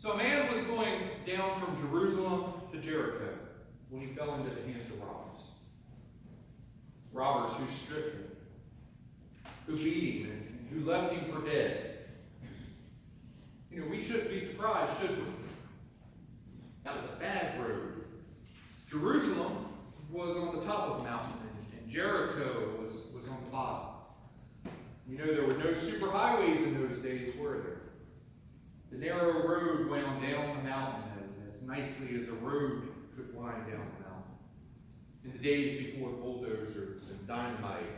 So a man was going down from Jerusalem to Jericho when he fell into the hands of robbers. Robbers who stripped him, who beat him, and who left him for dead. We shouldn't be surprised, should we? That was a bad road. Jerusalem was on the top of the mountain, and Jericho was on the bottom. There were no superhighways in those days, were there? The narrow road wound down the mountain as nicely as a road could wind down the mountain. In the days before bulldozers and dynamite,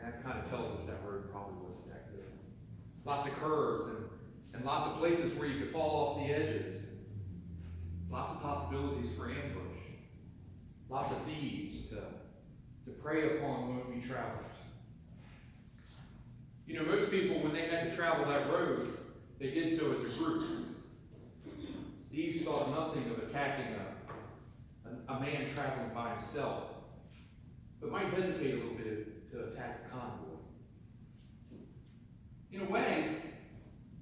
that kind of tells us that road probably wasn't that good. Lots of curves and lots of places where you could fall off the edges. Lots of possibilities for ambush. Lots of thieves to prey upon lonely travelers. Most people, when they had to travel that road, they did so as a group. Thieves thought nothing of attacking a man traveling by himself, but might hesitate a little bit to attack a convoy. In a way,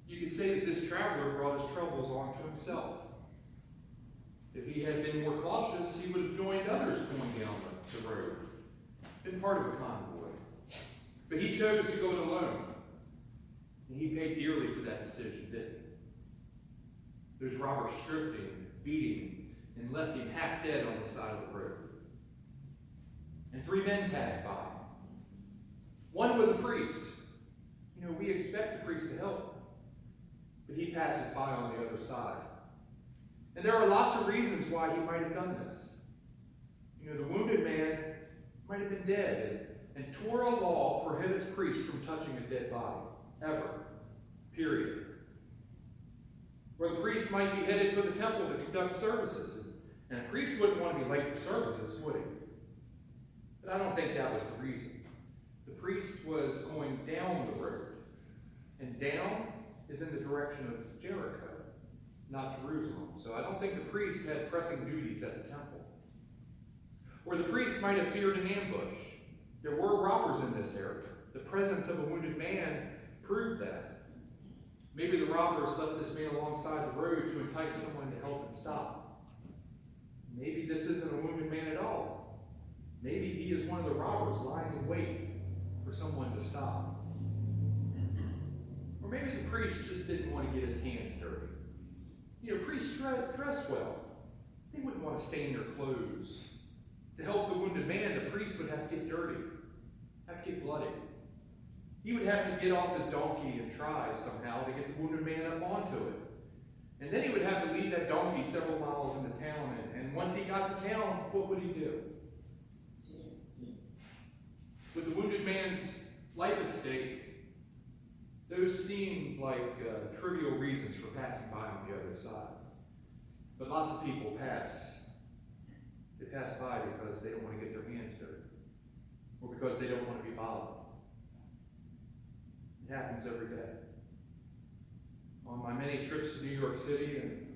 you could say that this traveler brought his troubles onto himself. If he had been more cautious, he would have joined others going down the road, been part of a convoy. But he chose to go it alone. And he paid dearly for that decision, didn't he? Those robbers stripped him, beat him, and left him half dead on the side of the road. And 3 men passed by. One was a priest. We expect the priest to help, but he passes by on the other side. And there are lots of reasons why he might have done this. The wounded man might have been dead, and Torah law prohibits priests from touching a dead body, ever, period. Or the priest might be headed for the temple to conduct services, and a priest wouldn't want to be late for services, would he? But I don't think that was the reason. The priest was going down the road, and down is in the direction of Jericho, not Jerusalem. So I don't think the priest had pressing duties at the temple. Or the priest might have feared an ambush. There were robbers in this area. The presence of a wounded man proved that. Maybe the robbers left this man alongside the road to entice someone to help and stop. Maybe this isn't a wounded man at all. Maybe he is one of the robbers lying in wait for someone to stop. Or maybe the priest just didn't want to get his hands dirty. Priests dress well. They wouldn't want to stain their clothes. To help the wounded man, the priest would have to get dirty, have to get bloody. He would have to get off his donkey and try somehow to get the wounded man up onto it. And then he would have to lead that donkey several miles into town. And once he got to town, what would he do? With the wounded man's life at stake, those seemed like trivial reasons for passing by on the other side. But lots of people pass. They pass by because they don't want to get their hands dirty, or because they don't want to be bothered. It happens every day. On my many trips to New York City, and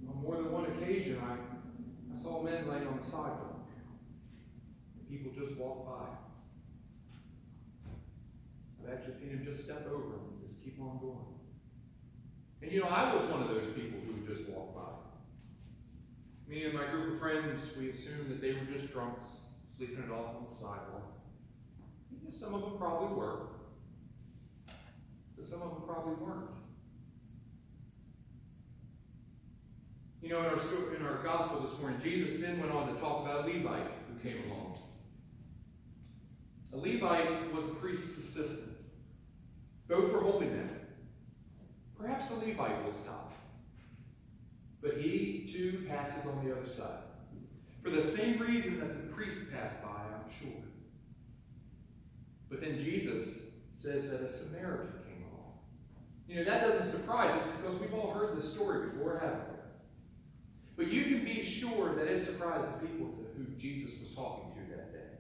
on more than one occasion, I saw men laying on the sidewalk, and people just walk by. I've actually seen them just step over them and just keep on going. And I was one of those people who would just walk by. Me and my group of friends, we assumed that they were just drunks, sleeping it off on the sidewalk. Some of them probably were, but some of them probably weren't. In our gospel this morning, Jesus then went on to talk about a Levite who came along. A Levite was a priest's assistant. Both were holy men. Perhaps the Levite will stop. But he, too, passes on the other side. For the same reason that the priest passed by, I'm sure. But then Jesus says that a Samaritan came along. That doesn't surprise us because we've all heard this story before, haven't we? But you can be sure that it surprised the people who Jesus was talking to that day.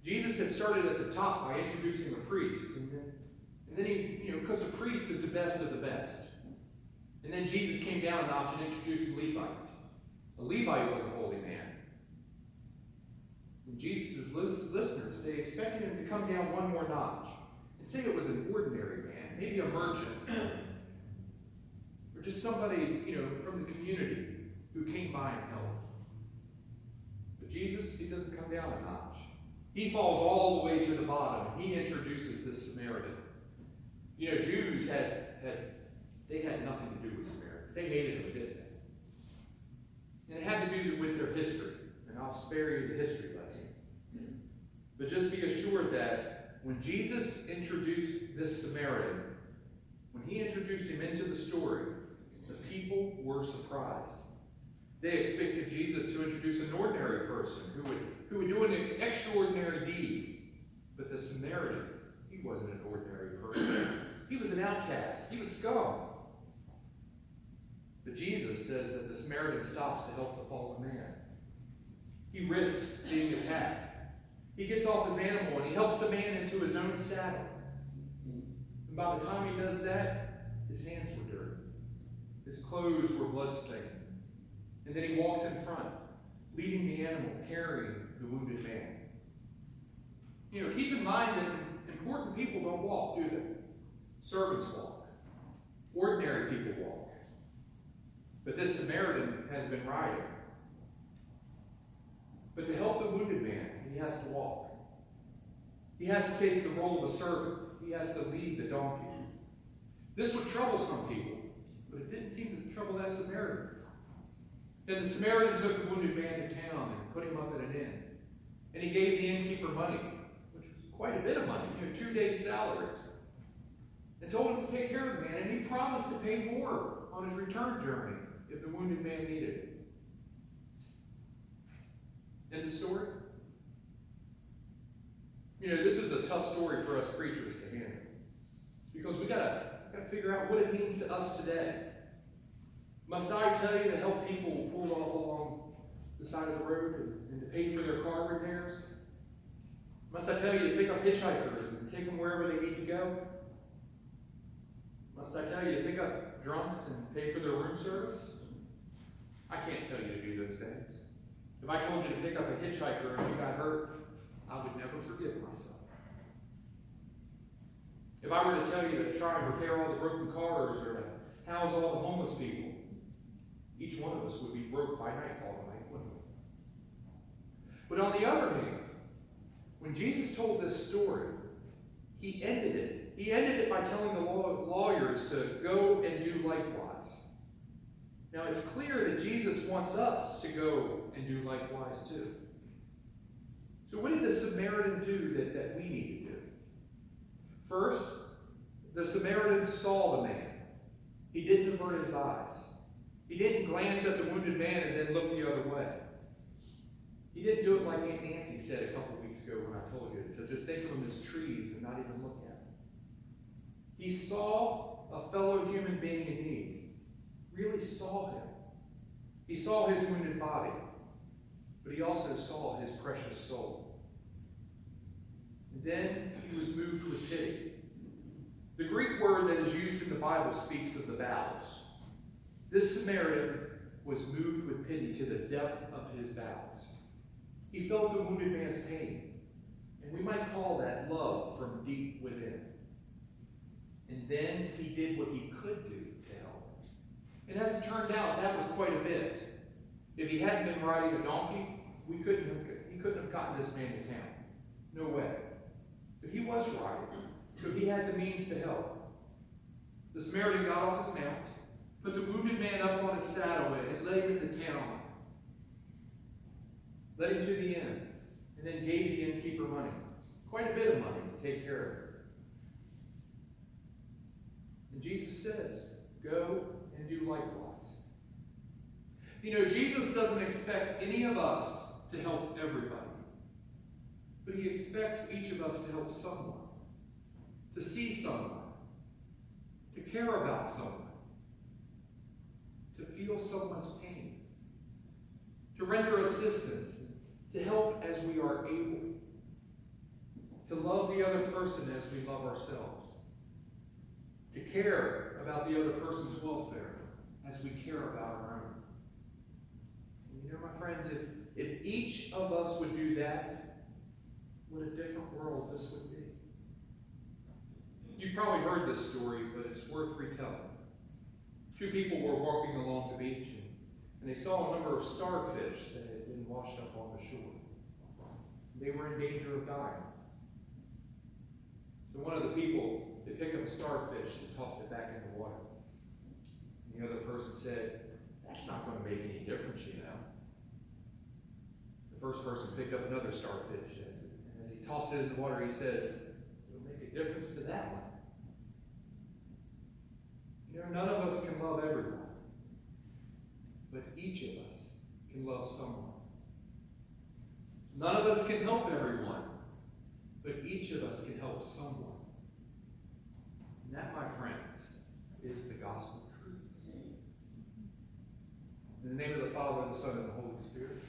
Jesus had started at the top by introducing a priest. And then he, because the priest is the best of the best. And then Jesus came down a notch and introduced a Levite. A Levite was a holy man. And Jesus' listeners, they expected him to come down one more notch and say it was an ordinary man, maybe a merchant, Just somebody, from the community who came by and helped. But Jesus, he doesn't come down a notch. He falls all the way to the bottom, and he introduces this Samaritan. Jews they had nothing to do with Samaritans. They hated them, didn't they? And it had to do with their history. And I'll spare you the history lesson. But just be assured that when Jesus introduced this Samaritan, when he introduced him into the story, the people were surprised. They expected Jesus to introduce an ordinary person who would do an extraordinary deed. But the Samaritan, he wasn't an ordinary person. He was an outcast. He was scum. But Jesus says that the Samaritan stops to help the fallen man. He risks being attacked. He gets off his animal and he helps the man into his own saddle. And by the time he does that, his hands were dirty. His clothes were bloodstained. And then he walks in front, leading the animal, carrying the wounded man. Keep in mind that important people don't walk, do they? Servants walk. Ordinary people walk. But this Samaritan has been riding. But to help the wounded man, he has to walk. He has to take the role of a servant. He has to lead the donkey. This would trouble some people, but it didn't seem to trouble that Samaritan. Then the Samaritan took the wounded man to town and put him up at an inn. And he gave the innkeeper money, which was quite a bit of money, 2 days' salary. And told him to take care of the man, and he promised to pay more on his return journey if the wounded man needed it. End of story? This is a tough story for us preachers to handle. Because we gotta figure out what it means to us today. Must I tell you to help people pull off along the side of the road and to pay for their car repairs? Must I tell you to pick up hitchhikers and take them wherever they need to go? Must I tell you to pick up drunks and pay for their room service? I can't tell you to do those things. If I told you to pick up a hitchhiker and you got hurt, I would never forgive myself. If I were to tell you to try and repair all the broken cars or to house all the homeless people, each one of us would be broke by nightfall tonight, wouldn't we? But on the other hand, when Jesus told this story, he ended it. He ended it by telling the lawyers to go and do likewise. Now it's clear that Jesus wants us to go and do likewise too. So what did the Samaritan do that we need to do? First, the Samaritan saw the man. He didn't avert his eyes. He didn't glance at the wounded man and then look the other way. He didn't do it like Aunt Nancy said a couple weeks ago when I told you, to just think of him as trees and not even look at them. He saw a fellow human being in need. Really saw him. He saw his wounded body, but he also saw his precious soul. And then he was moved with pity. The Greek word that is used in the Bible speaks of the bowels. This Samaritan was moved with pity to the depth of his bowels. He felt the wounded man's pain, and we might call that love from deep within. And then he did what he could do to help. And as it turned out, that was quite a bit. If he hadn't been riding a donkey, he couldn't have gotten this man to town. No way. But he was riding, so he had the means to help. The Samaritan got off his mount, put the wounded man up on his saddle, and led him into town. Led him to the inn, and then gave the innkeeper money. Quite a bit of money to take care of him. And Jesus says, go and do likewise. Jesus doesn't expect any of us to help everybody. But he expects each of us to help someone. To see someone. To care about someone. To feel someone's pain. To render assistance. To help as we are able. To love the other person as we love ourselves. To care about the other person's welfare as we care about our own. And my friends, if each of us would do that, what a different world this would be. You've probably heard this story, but it's worth retelling. Two people were walking along the beach, and they saw a number of starfish that had been washed up on the shore. They were in danger of dying. So one of the people, they picked up a starfish and tossed it back in the water. And the other person said, "That's not going to make any difference, you know." The first person picked up another starfish, and as he tossed it in the water, he says, "It'll make a difference to that one." None of us can love everyone, but each of us can love someone. None of us can help everyone, but each of us can help someone. And that, my friends, is the gospel truth. In the name of the Father, and the Son, and the Holy Spirit.